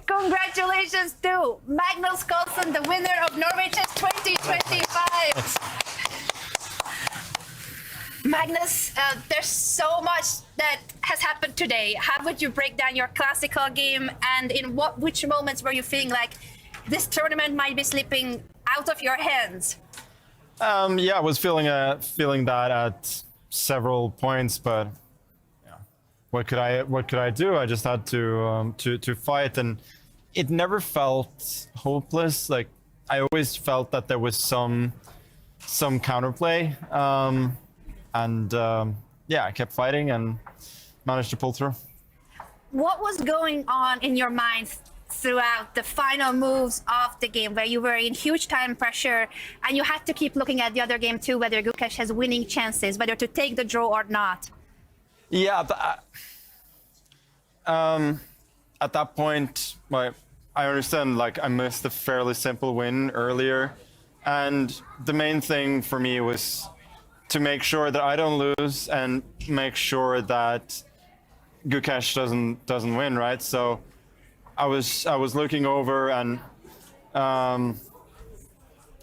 Congratulations to Magnus Carlsen, the winner of Norway Chess 2025. Magnus, there's so much that has happened today. How would you break down your classical game, and in which moments were you feeling like this tournament might be slipping out of your hands? Yeah, I was feeling that at several points, but yeah, what could I do? I just had to fight, and it never felt hopeless. Like, I always felt that there was some counterplay, yeah, I kept fighting and managed to pull through. What was going on in your mind throughout the final moves of the game, where you were in huge time pressure and you had to keep looking at the other game too, whether Gukesh has winning chances, whether to take the draw or not? Yeah, at that point, I understand, like, I missed a fairly simple win earlier, and the main thing for me was to make sure that I don't lose and make sure that Gukesh doesn't win, right? So I was looking over, and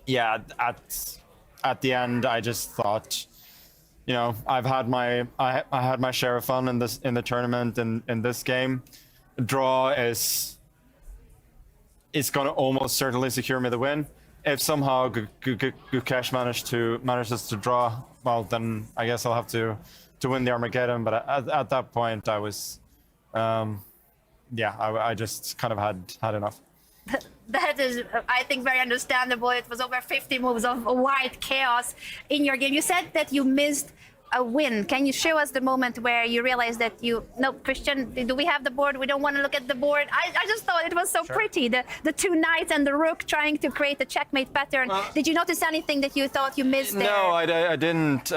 yeah, at the end I just thought, you know, I had my share of fun in the tournament, and in this game, draw is going to almost certainly secure me the win. If somehow Gukesh manages to draw, well, then I guess I'll have to win the Armageddon. But at that point, I was, yeah, I just kind of had enough. That is, I think, very understandable. It was over 50 moves of white chaos in your game. You said that you missed a win. Can you show us the moment where you realized that no, Christian, do we have the board? We don't want to look at the board. I just thought it was so pretty. The two knights and the rook trying to create a checkmate pattern. Did you notice anything that you thought you missed there? No, I didn't.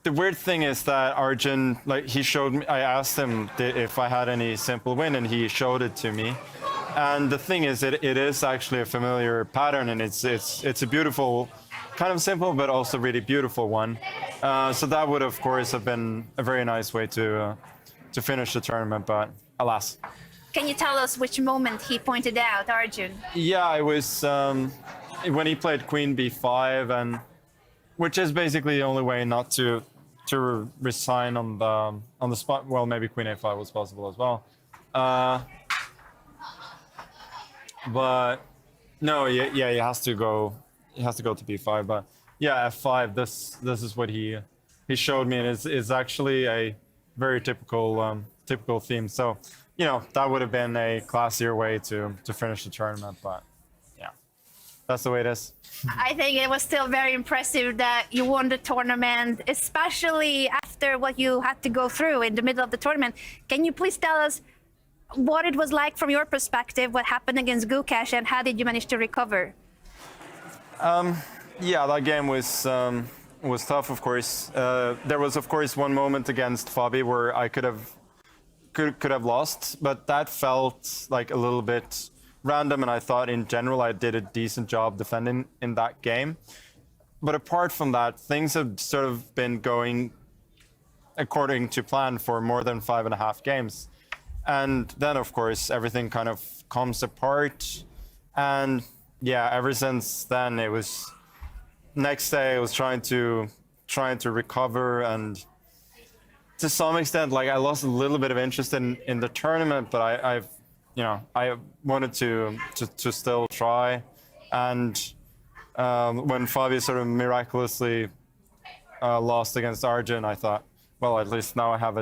The weird thing is that Arjun, like, he showed me, I asked him if I had any simple win, and he showed it to me. And the thing is, it is actually a familiar pattern, and it's a beautiful, kind of simple, but also really beautiful one. So that would, of course, have been a very nice way to finish the tournament, but alas. Can you tell us which moment he pointed out, Arjun? Yeah, it was when he played Queen B5, and which is basically the only way not to resign on the spot. Well, maybe Queen A5 was possible as well. But no, yeah, he has to go to B5. But yeah, F5. This is what he showed me, and it's actually a very typical theme. So, you know, that would have been a classier way to finish the tournament. But yeah, that's the way it is. I think it was still very impressive that you won the tournament, especially after what you had to go through in the middle of the tournament. Can you please tell us what it was like from your perspective, what happened against Gukesh, and how did you manage to recover? Yeah, that game was tough, of course. There was, of course, one moment against Fabi where I could have lost, but that felt like a little bit random, and I thought in general I did a decent job defending in that game. But apart from that, things have sort of been going according to plan for more than 5.5 games. And then, of course, everything kind of comes apart. And yeah, ever since then, it was next day I was trying to recover, and to some extent, like, I lost a little bit of interest in the tournament, but I wanted to still try. And when Fabi sort of miraculously lost against Arjun, I thought, well, at least now I have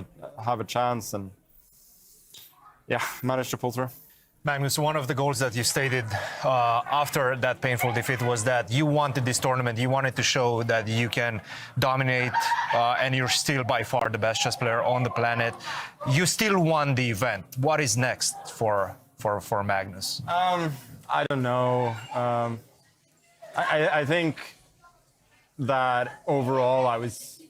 a chance, and yeah, managed to pull through. Magnus, one of the goals that you stated after that painful defeat was that you wanted this tournament, you wanted to show that you can dominate, and you're still by far the best chess player on the planet. You still won the event. What is next for Magnus? I don't know. I think that overall I was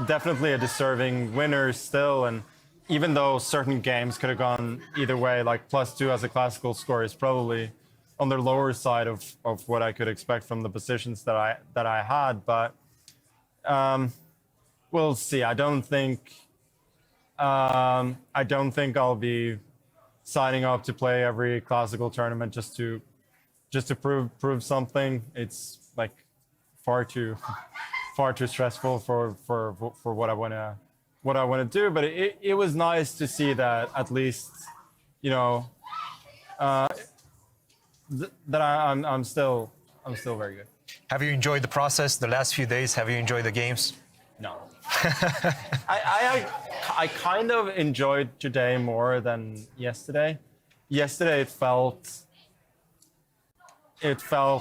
definitely a deserving winner still, and even though certain games could have gone either way, like +2 as a classical score is probably on the lower side of what I could expect from the positions that I had. But we'll see. I don't think I'll be signing up to play every classical tournament just to prove something. It's like far too stressful for what I wanna do. But it was nice to see that at least, you know, that I'm still very good. Have you enjoyed the process the last few days? Have you enjoyed the games? No. I kind of enjoyed today more than yesterday. Yesterday it felt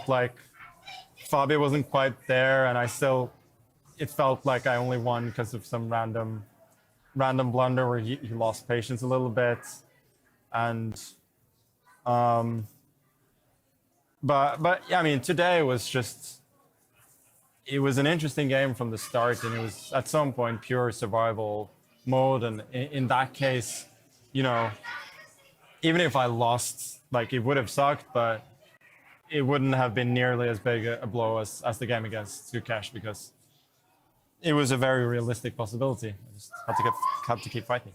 like Fabi wasn't quite there, and it felt like I only won because of some random blunder where he lost patience a little bit, and but yeah, I mean, today was just, it was an interesting game from the start, and it was at some point pure survival mode. And in that case, you know, even if I lost, like, it would have sucked, but it wouldn't have been nearly as big a blow as the game against Gukesh, because it was a very realistic possibility. I just had to keep fighting.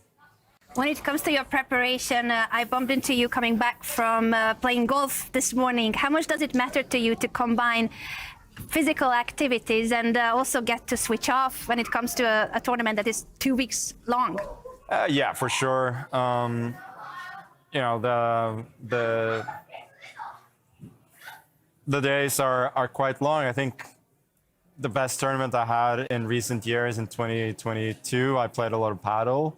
When it comes to your preparation, I bumped into you coming back from playing golf this morning. How much does it matter to you to combine physical activities and also get to switch off when it comes to a tournament that is 2 weeks long? Yeah, for sure. You know, the days are quite long. I think the best tournament I had in recent years in 2022, I played a lot of paddle.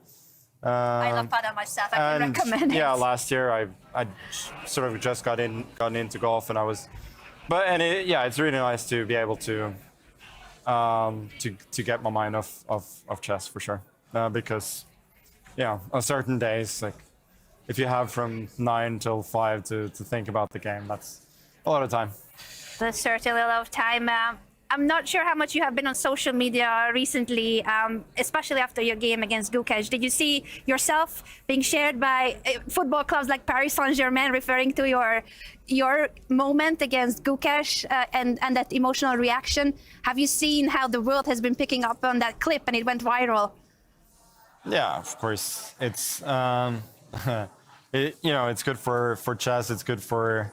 I love paddle myself. I can recommend it. Yeah, last year I sort of just gotten into golf, and it's really nice to be able to get my mind off chess, for sure. Because yeah, on certain days, like if you have from 9 till 5 to think about the game, that's a lot of time. That's certainly a lot of time. I'm not sure how much you have been on social media recently, especially after your game against Gukesh. Did you see yourself being shared by football clubs like Paris Saint-Germain referring to your moment against Gukesh and that emotional reaction? Have you seen how the world has been picking up on that clip and it went viral? Yeah, of course. It's it's good for chess. It's good for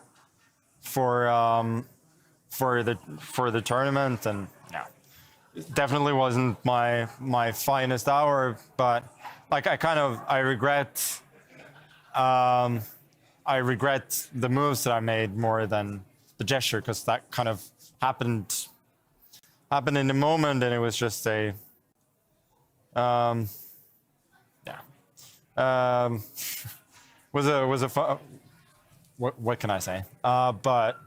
the tournament, and yeah, it definitely wasn't my finest hour, but like I regret the moves that I made more than the gesture, because that kind of happened in the moment, and it was just a was a fun, what can I say, but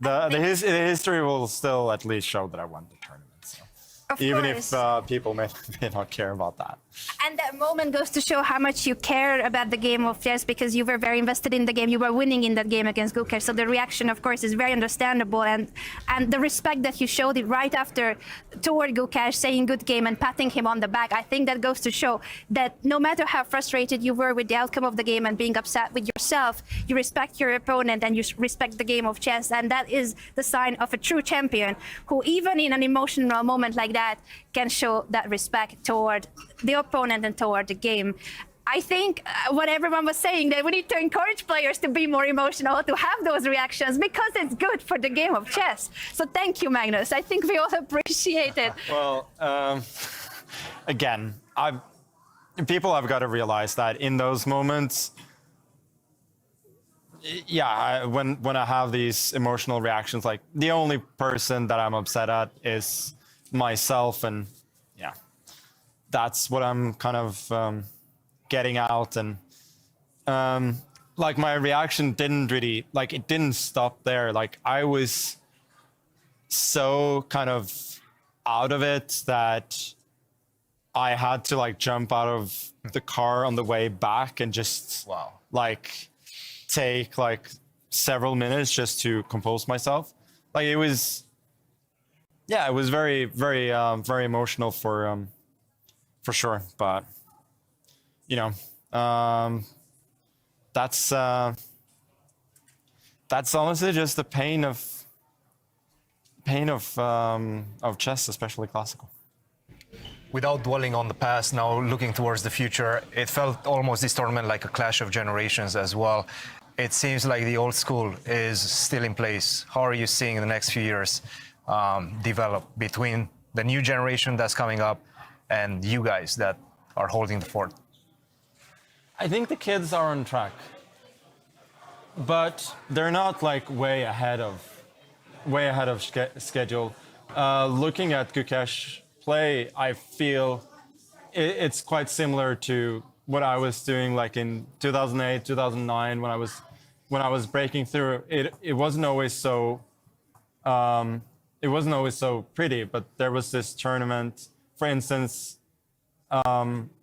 the history will still at least show that I won the tournament. So. Even if people may not care about that. And that moment goes to show how much you care about the game of chess, because you were very invested in the game. You were winning in that game against Gukesh. So the reaction, of course, is very understandable. And the respect that you showed it right after toward Gukesh, saying good game and patting him on the back, I think that goes to show that no matter how frustrated you were with the outcome of the game and being upset with yourself, you respect your opponent and you respect the game of chess. And that is the sign of a true champion who, even in an emotional moment like that, can show that respect toward the opponent and toward the game. I think what everyone was saying, that we need to encourage players to be more emotional, to have those reactions, because it's good for the game of chess. So thank you, Magnus. I think we all appreciate it. Well, again, people have got to realize that in those moments, yeah, when I have these emotional reactions, like the only person that I'm upset at is myself, and yeah, that's what I'm kind of getting out. And like my reaction didn't really, like, it didn't stop there. Like I was so kind of out of it that I had to like jump out of the car on the way back and just like take like several minutes just to compose myself. Like it was, yeah, it was very, very, very emotional for sure. But you know, that's honestly just the pain of chess, especially classical. without dwelling on the past, now looking towards the future, it felt almost this tournament like a clash of generations as well. It seems like the old school is still in place. How are you seeing the next few years develop between the new generation that's coming up and you guys that are holding the fort? I think the kids are on track, but they're not like way ahead of schedule. Looking at Gukesh play, I feel it's quite similar to what I was doing like in 2008, 2009 when I was breaking through. It wasn't always so pretty, but there was this tournament, for instance,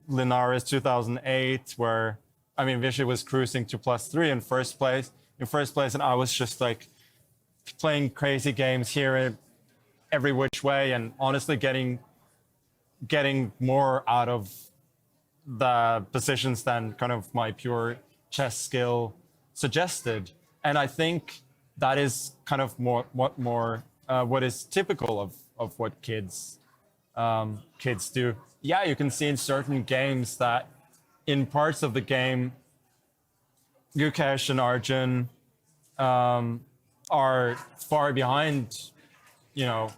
Linares 2008, where I mean Vishy was cruising to +3 in first place, and I was just like playing crazy games here every which way, and honestly getting more out of the positions than kind of my pure chess skill suggested. And I think that is kind of what is typical of what kids do. Yeah, you can see in certain games that in parts of the game, Gukesh and Arjun are far behind, you know,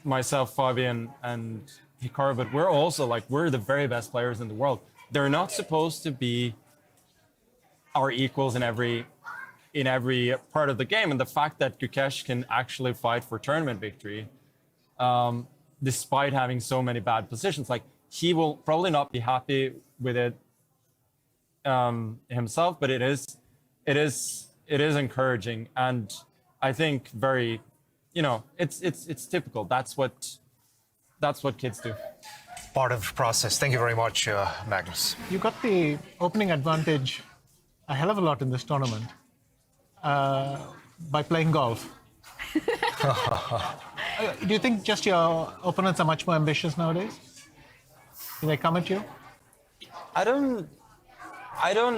myself, Fabian, and Hikaru, but we're also like, we're the very best players in the world. They're not supposed to be our equals in every part of the game. And the fact that Gukesh can actually fight for tournament victory, despite having so many bad positions, like he will probably not be happy with it himself, but it is encouraging, and I think very, you know, it's typical. That's what kids do. Part of the process. Thank you very much, Magnus. You got the opening advantage a hell of a lot in this tournament by playing golf. Do you think just your opponents are much more ambitious nowadays? Do they come at you? I don't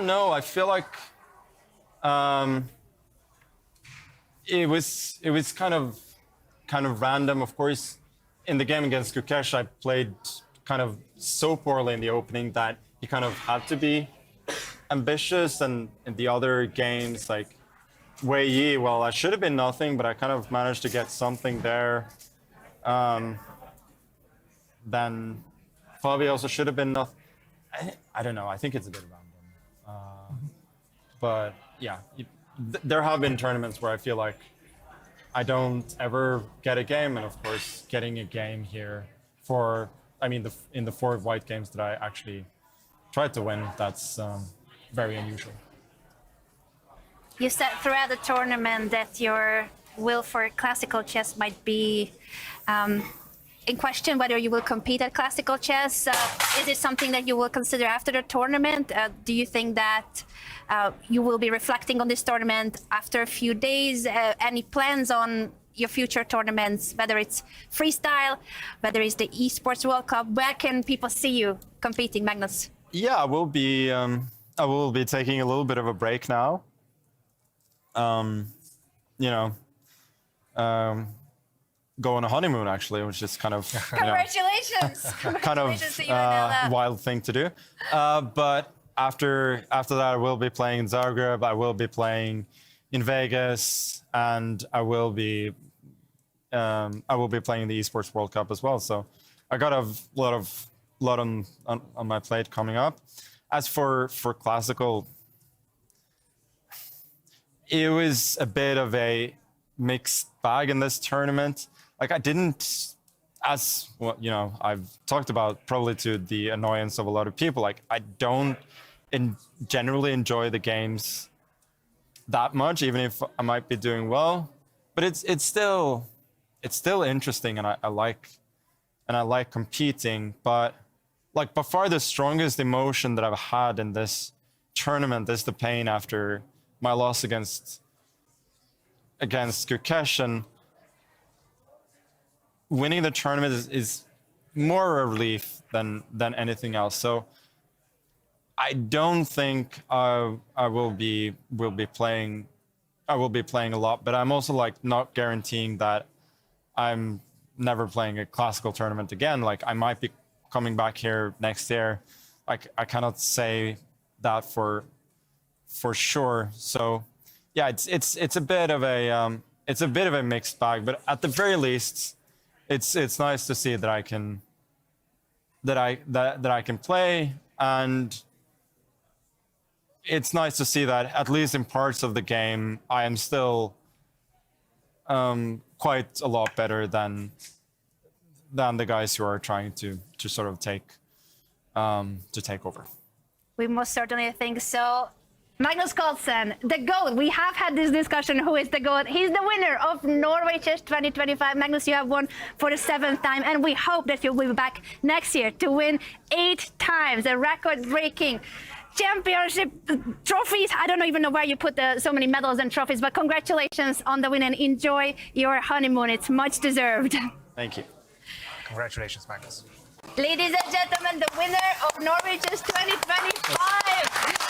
know. I feel like it was kind of random. Of course, in the game against Gukesh, I played kind of so poorly in the opening that you kind of had to be ambitious, and in the other games like Wei Yi, well, I should have been nothing, but I kind of managed to get something there. Then Fabi also should have been nothing. I don't know. I think it's a bit random. But yeah, there have been tournaments where I feel like I don't ever get a game, and of course, getting a game here in the 4 white games that I actually tried to win, that's very unusual. You said throughout the tournament that your will for classical chess might be in question, whether you will compete at classical chess. Is it something that you will consider after the tournament? Do you think that you will be reflecting on this tournament after a few days? Any plans on your future tournaments, whether it's freestyle, whether it's the esports World Cup? Where can people see you competing, Magnus? Yeah, I will be taking a little bit of a break now. Go on a honeymoon, actually, which is kind of Congratulations! kind of wild thing to do. But after that, I will be playing in Zagreb. I will be playing in Vegas, and I will be playing the esports World Cup as well. So I got a lot on my plate coming up. As for classical, it was a bit of a mixed bag in this tournament. Like I didn't, as well, you know, I've talked about probably to the annoyance of a lot of people, like I don't generally enjoy the games that much, even if I might be doing well. But it's still interesting, and I like competing. But like by far the strongest emotion that I've had in this tournament is the pain after my loss against Gukesh, and winning the tournament is more a relief than anything else. So I don't think I will be playing a lot, but I'm also like not guaranteeing that I'm never playing a classical tournament again. Like I might be coming back here next year. I cannot say that for sure. So yeah, it's a bit of a mixed bag, but at the very least, it's nice to see that I can play, and it's nice to see that at least in parts of the game I am still quite a lot better than the guys who are trying to sort of take over. We most certainly think so. Magnus Carlsen, the GOAT. We have had this discussion, who is the GOAT. He's the winner of Norway Chess 2025. Magnus, you have won for the 7th time, and we hope that you'll be back next year to win 8 times, a record-breaking championship trophies. I don't even know where you put so many medals and trophies, but congratulations on the win, and enjoy your honeymoon. It's much deserved. Thank you. Congratulations, Magnus. Ladies and gentlemen, the winner of Norway Chess 2025.